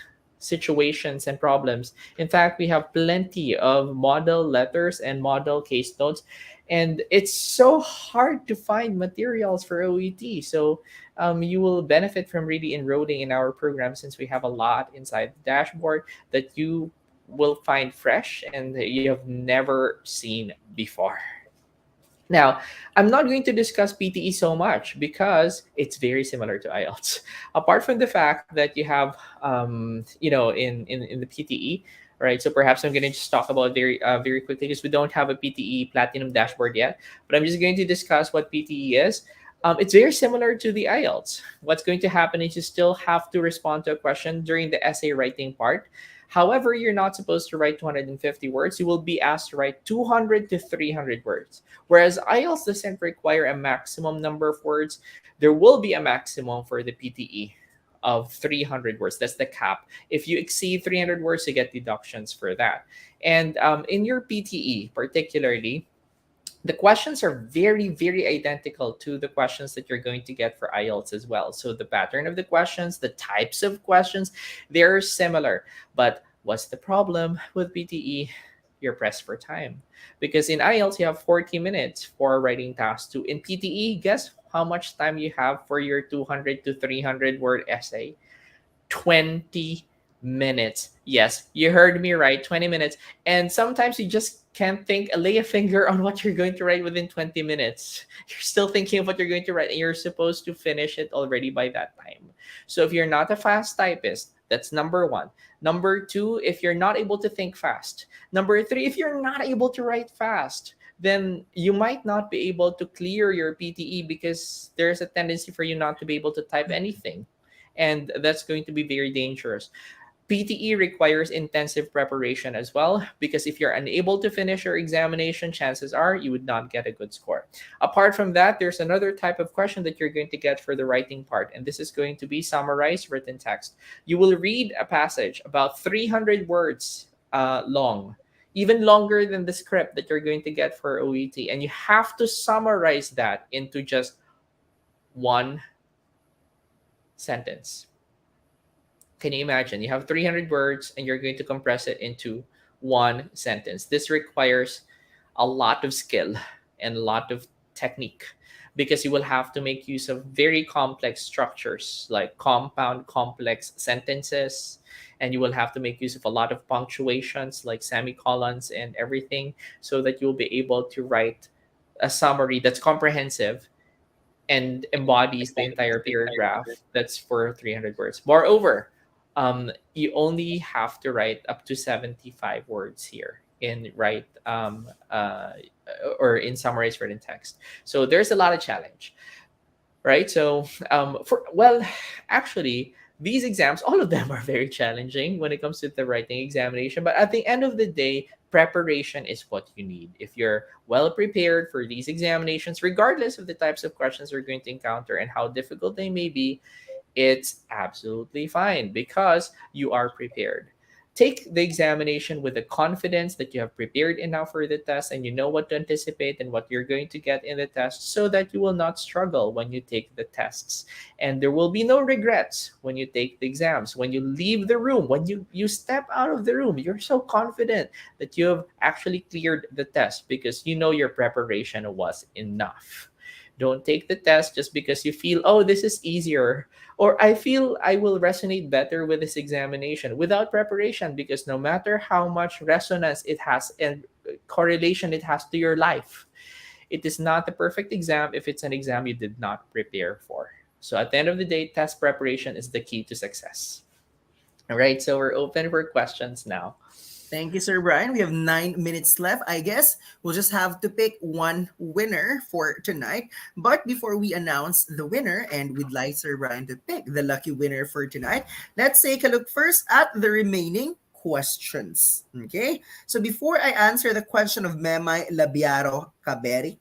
situations and problems. In fact, we have plenty of model letters and model case notes, and it's so hard to find materials for OET. So you will benefit from really enrolling in our program, since we have a lot inside the dashboard that you will find fresh and that you have never seen before. Now, I'm not going to discuss PTE so much because it's very similar to IELTS. Apart from the fact that you have, in the PTE, right? So perhaps I'm going to just talk about very quickly, because we don't have a PTE Platinum dashboard yet. But I'm just going to discuss what PTE is. It's very similar to the IELTS. What's going to happen is you still have to respond to a question during the essay writing part. However, you're not supposed to write 250 words. You will be asked to write 200 to 300 words. Whereas IELTS doesn't require a maximum number of words. There will be a maximum for the PTE of 300 words. That's the cap. If you exceed 300 words, you get deductions for that. And in your PTE, particularly, the questions are very, very identical to the questions that you're going to get for IELTS as well. So the pattern of the questions, the types of questions, they're similar. But what's the problem with PTE? You're pressed for time. Because in IELTS, you have 40 minutes for writing task 2. In PTE, guess how much time you have for your 200 to 300 word essay? 20 minutes. Yes, you heard me right, 20 minutes. And sometimes you just can't lay a finger on what you're going to write within 20 minutes. You're still thinking of what you're going to write, and you're supposed to finish it already by that time. So if you're not a fast typist, that's number one. Number two, if you're not able to think fast. Number three, if you're not able to write fast, then you might not be able to clear your PTE, because there's a tendency for you not to be able to type anything. And that's going to be very dangerous. PTE requires intensive preparation as well, because if you're unable to finish your examination, chances are you would not get a good score. Apart from that, there's another type of question that you're going to get for the writing part, and this is going to be summarized written text. You will read a passage about 300 words long, even longer than the script that you're going to get for OET, and you have to summarize that into just one sentence. Can you imagine? You have 300 words and you're going to compress it into one sentence. This requires a lot of skill and a lot of technique, because you will have to make use of very complex structures like compound complex sentences, and you will have to make use of a lot of punctuations like semicolons and everything, so that you'll be able to write a summary that's comprehensive and embodies the entire paragraph that's for 300 words. Moreover, you only have to write up to 75 words here in write or in summarized written text. So there's a lot of challenge, right? So for well, actually, these exams, all of them are very challenging when it comes to the writing examination. But at the end of the day, preparation is what you need. If you're well prepared for these examinations, regardless of the types of questions you're going to encounter and how difficult they may be, it's absolutely fine because you are prepared. Take the examination with the confidence that you have prepared enough for the test and you know what to anticipate and what you're going to get in the test, so that you will not struggle when you take the tests. And there will be no regrets when you take the exams. When you leave the room, when you step out of the room, you're so confident that you have actually cleared the test because you know your preparation was enough. Don't take the test just because you feel, oh, this is easier, or I feel I will resonate better with this examination, without preparation, because no matter how much resonance it has and correlation it has to your life, it is not the perfect exam if it's an exam you did not prepare for. So at the end of the day, test preparation is the key to success. All right, so we're open for questions now. Thank you, Sir Brian. We have 9 minutes left. I guess we'll just have to pick one winner for tonight. But before we announce the winner, and we'd like Sir Brian to pick the lucky winner for tonight, let's take a look first at the remaining questions. Okay? So before I answer the question of Memay Labiaro Caberi,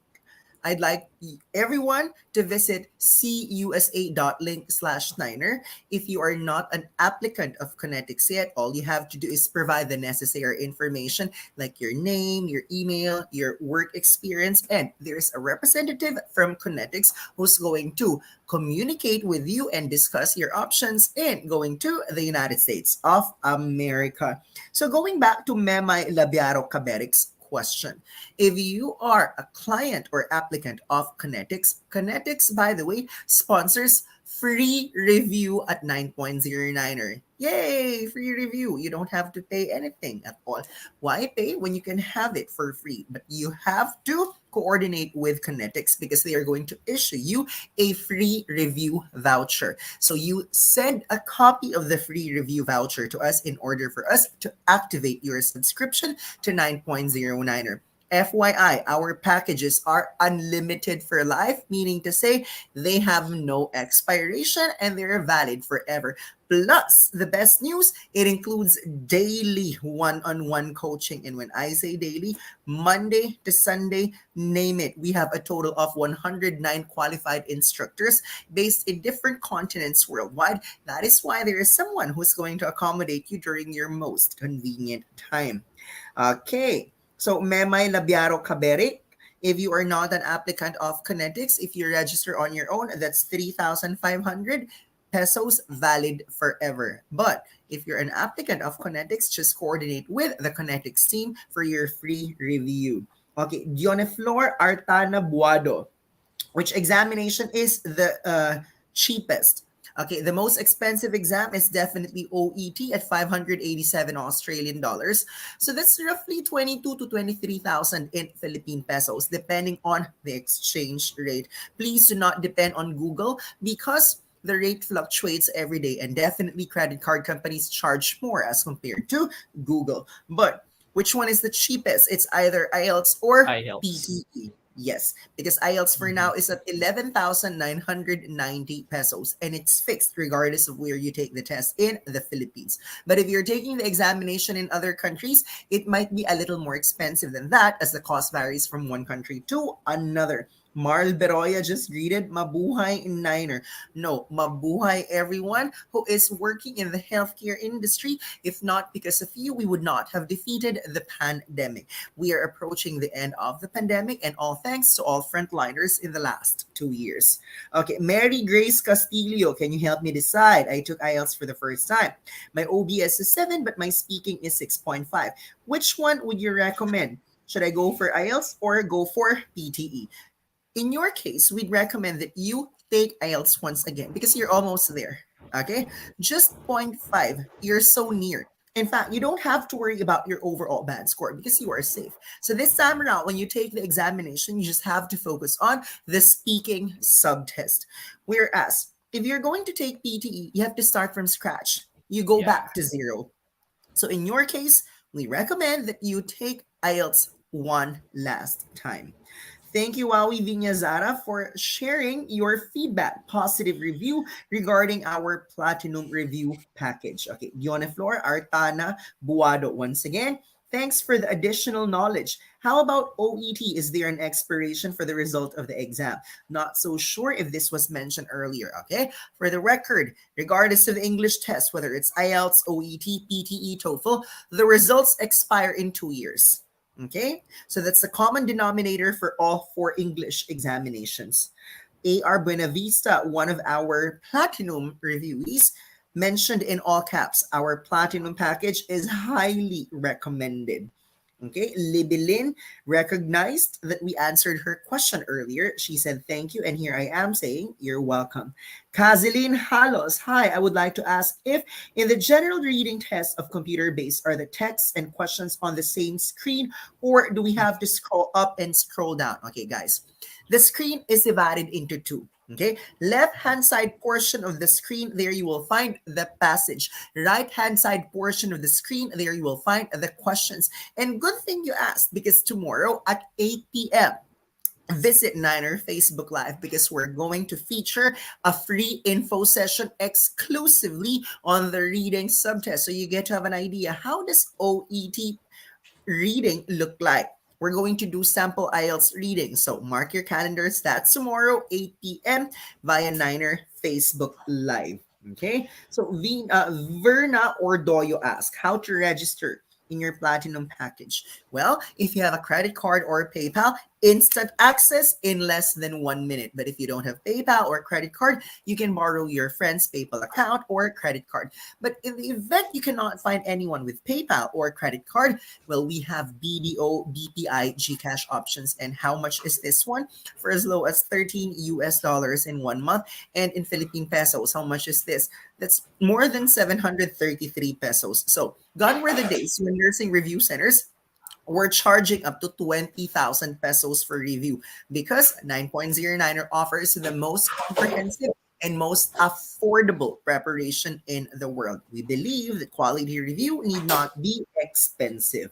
I'd like everyone to visit cusa.link/Niner. If you are not an applicant of Kinetics yet, all you have to do is provide the necessary information like your name, your email, your work experience, and there's a representative from Kinetics who's going to communicate with you and discuss your options in going to the United States of America. So going back to Memay Labiaro Caberic's question. If you are a client or applicant of Kinetics, Kinetics, by the way, sponsors free review at 9.09er. Yay, free review. You don't have to pay anything at all. Why pay when you can have it for free? But you have to coordinate with Kinetics because they are going to issue you a free review voucher. So you send a copy of the free review voucher to us in order for us to activate your subscription to 9.09er. FYI, our packages are unlimited for life, meaning to say they have no expiration and they're valid forever. Plus, the best news, it includes daily one-on-one coaching. And when I say daily, Monday to Sunday, name it. We have a total of 109 qualified instructors based in different continents worldwide. That is why there is someone who's going to accommodate you during your most convenient time. Okay. So, Memay Labiaro Cabere, if you are not an applicant of Kinetics, if you register on your own, that's 3,500 pesos valid forever. But if you're an applicant of Kinetics, just coordinate with the Kinetics team for your free review. Okay, Dioneflor Artana Buado. Which examination is the cheapest? Okay, the most expensive exam is definitely OET at 587 Australian dollars. So that's roughly 22 to 23,000 in Philippine pesos, depending on the exchange rate. Please do not depend on Google because the rate fluctuates every day, and definitely credit card companies charge more as compared to Google. But which one is the cheapest? It's either IELTS or IELTS. PTE. Yes, because IELTS for Mhm. now is at 11,990 pesos and it's fixed regardless of where you take the test in the Philippines. But if you're taking the examination in other countries, it might be a little more expensive than that as the cost varies from one country to another. Marl Beroya just greeted Mabuhay Niner. No, Mabuhay everyone who is working in the healthcare industry. If not because of you, we would not have defeated the pandemic. We are approaching the end of the pandemic, and all thanks to all frontliners in the last 2 years. Okay, Mary Grace Castillo, can you help me decide? I took IELTS for the first time. My OBS is 7, but my speaking is 6.5. Which one would you recommend? Should I go for IELTS or go for PTE? In your case, we'd recommend that you take IELTS once again because you're almost there. Okay? Just zero point 0.5. You're so near. In fact, you don't have to worry about your overall band score because you are safe. So this time around, when you take the examination, you just have to focus on the speaking subtest. Whereas, if you're going to take PTE, you have to start from scratch. You go Yeah. back to zero. So in your case, we recommend that you take IELTS one last time. Thank you, Wawi Vinyazara, for sharing your feedback, positive review regarding our Platinum Review package. Okay, Dione Flor, Artana, Buado, once again, thanks for the additional knowledge. How about OET? Is there an expiration for the result of the exam? Not so sure if this was mentioned earlier, okay? For the record, regardless of the English test, whether it's IELTS, OET, PTE, TOEFL, the results expire in 2 years. Okay, so that's the common denominator for all four English examinations. A.R. Buenavista, one of our platinum reviewees, mentioned in all caps, our platinum package is highly recommended. Okay, Libilin recognized that we answered her question earlier. She said thank you, and here I am saying you're welcome. Kazilin Halos, hi, I would like to ask if in the general reading test of computer based are the texts and questions on the same screen, or do we have to scroll up and scroll down? Okay, guys, the screen is divided into two. Okay, left hand side portion of the screen, there you will find the passage. Right hand side portion of the screen, there you will find the questions. And good thing you asked because tomorrow at 8 p.m., visit Niner Facebook Live because we're going to feature a free info session exclusively on the reading subtest. So you get to have an idea how does OET reading look like? We're going to do sample IELTS reading. So mark your calendars. That's tomorrow, 8 p.m. via Niner Facebook Live. Okay. So Verna or Doyo ask how to register in your platinum package. Well, if you have a credit card or PayPal, instant access in less than 1 minute. But if you don't have PayPal or credit card, you can borrow your friend's PayPal account or credit card. But in the event you cannot find anyone with PayPal or credit card, well, we have BDO, BPI, GCash options. And how much is this one? For as low as 13 US dollars in 1 month. And in Philippine pesos, how much is this? That's more than 733 pesos. So, gone were the days when nursing review centers we're charging up to 20,000 pesos for review because 9.09er offers the most comprehensive and most affordable preparation in the world. We believe that quality review need not be expensive.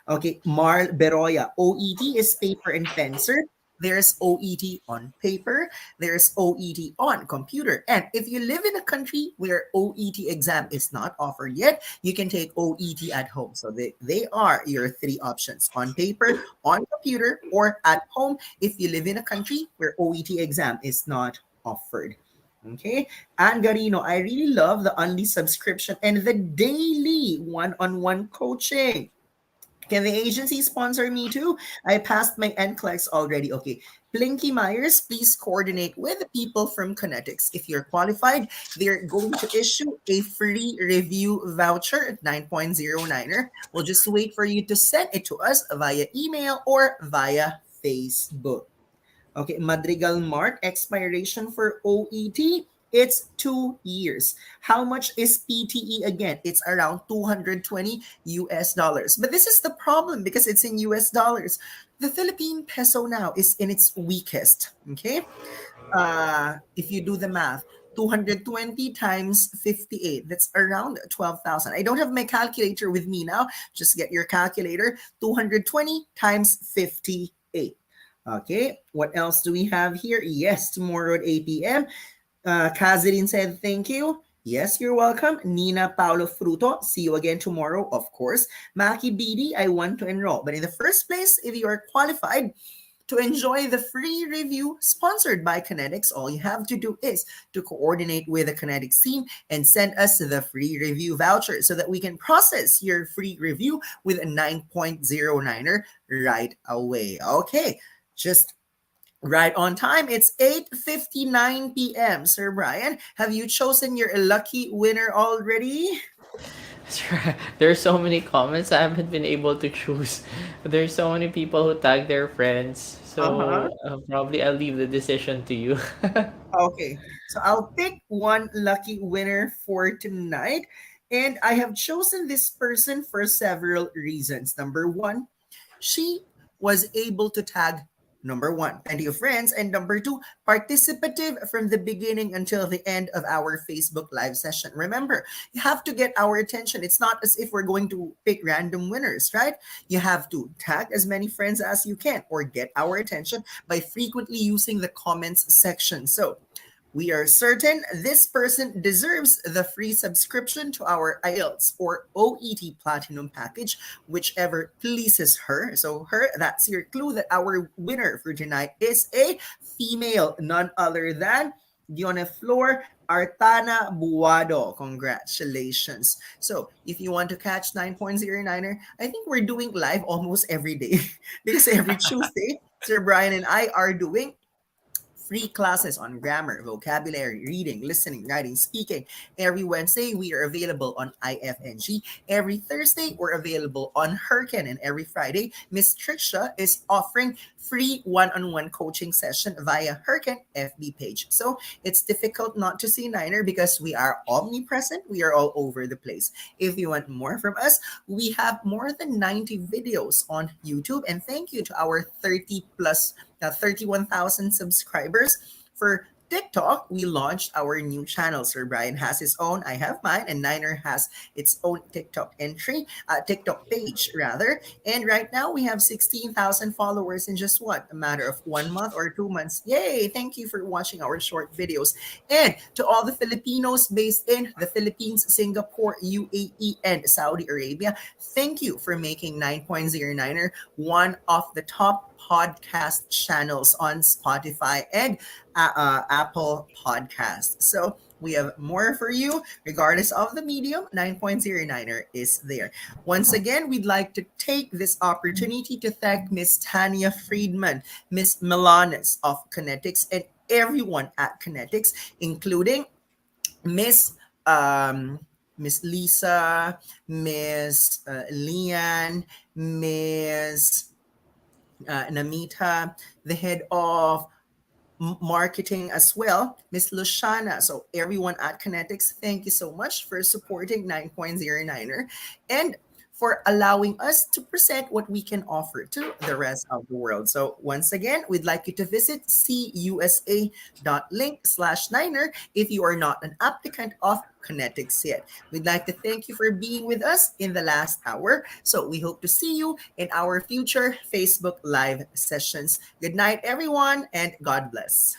Okay, Marl Beroya. OET is paper and pen, sir. There's OET on paper. There's OET on computer. And if you live in a country where OET exam is not offered yet, you can take OET at home. So they are your three options on paper, on computer, or at home if you live in a country where OET exam is not offered. Okay, and Garino, I really love the only subscription and the daily one-on-one coaching. Can the agency sponsor me too? I passed my NCLEX already. Okay. Blinky Myers, please coordinate with the people from Kinetics. If you're qualified, they're going to issue a free review voucher at 9.09er. We'll just wait for you to send it to us via email or via Facebook. Okay, Madrigal Mart, expiration for OET, it's 2 years. How much is PTE again? It's around 220 US dollars. But this is the problem because it's in US dollars. The Philippine peso now is in its weakest. Okay, if you do the math, 220 times 58, that's around 12,000. I don't have my calculator with me now. Just get your calculator. 220 times 58. Okay, what else do we have here? Yes, tomorrow at 8 p.m. Kazilin said thank you. Yes, you're welcome. Nina Paulo Fruto, see you again tomorrow, of course. Maki BD, I want to enroll. But in the first place, if you are qualified to enjoy the free review sponsored by Kinetics, all you have to do is to coordinate with the Kinetics team and send us the free review voucher so that we can process your free review with a 9.09er right away. Okay, just right on time. It's 8:59 p.m. Sir Brian, have you chosen your lucky winner already? There's so many comments I haven't been able to choose. There's so many people who tag their friends. Uh-huh. So probably I'll leave the decision to you. Okay, so I'll pick one lucky winner for tonight. And I have chosen this person for several reasons. Number one, she was able to tag number one, plenty of friends, and number two, participative from the beginning until the end of our Facebook live session. Remember, you have to get our attention. It's not as if we're going to pick random winners, right? You have to tag as many friends as you can or get our attention by frequently using the comments section. So we are certain this person deserves the free subscription to our IELTS or OET Platinum package, whichever pleases her. So, that's your clue that our winner for tonight is a female, none other than Dione Flor Artana Buado. Congratulations. So, if you want to catch 9.09er, I think we're doing live almost every day because every Tuesday, Sir Brian and I are doing free classes on grammar, vocabulary, reading, listening, writing, speaking. Every Wednesday, we are available on IFNG. Every Thursday, we're available on Herkin. And every Friday, Miss Tricia is offering free one-on-one coaching session via Herkin FB page. So it's difficult not to see Niner because we are omnipresent. We are all over the place. If you want more from us, we have more than 90 videos on YouTube. And thank you to our 30 plus 31,000 subscribers. For TikTok, we launched our new channel. Sir Brian has his own, I have mine, and Niner has its own TikTok page rather. And right now we have 16,000 followers in just what, a matter of 1 month or 2 months. Yay! Thank you for watching our short videos. And to all the Filipinos based in the Philippines, Singapore, UAE, and Saudi Arabia, thank you for making 9.09er one of the top podcast channels on Spotify and Apple Podcasts. So we have more for you, regardless of the medium. 9.09er is there. Once again, we'd like to take this opportunity to thank Miss Tanya Friedman, Miss Milanes of Kinetics, and everyone at Kinetics, including Miss Miss Lisa, Miss Leanne, Miss Namita, the head of marketing as well, Miss Luciana. So everyone at Kinetics, thank you so much for supporting 9.09er and for allowing us to present what we can offer to the rest of the world. So once again, we'd like you to visit cusa.link/niner if you are not an applicant of Kinetics yet. We'd like to thank you for being with us in the last hour. So we hope to see you in our future Facebook Live sessions. Good night, everyone, and God bless.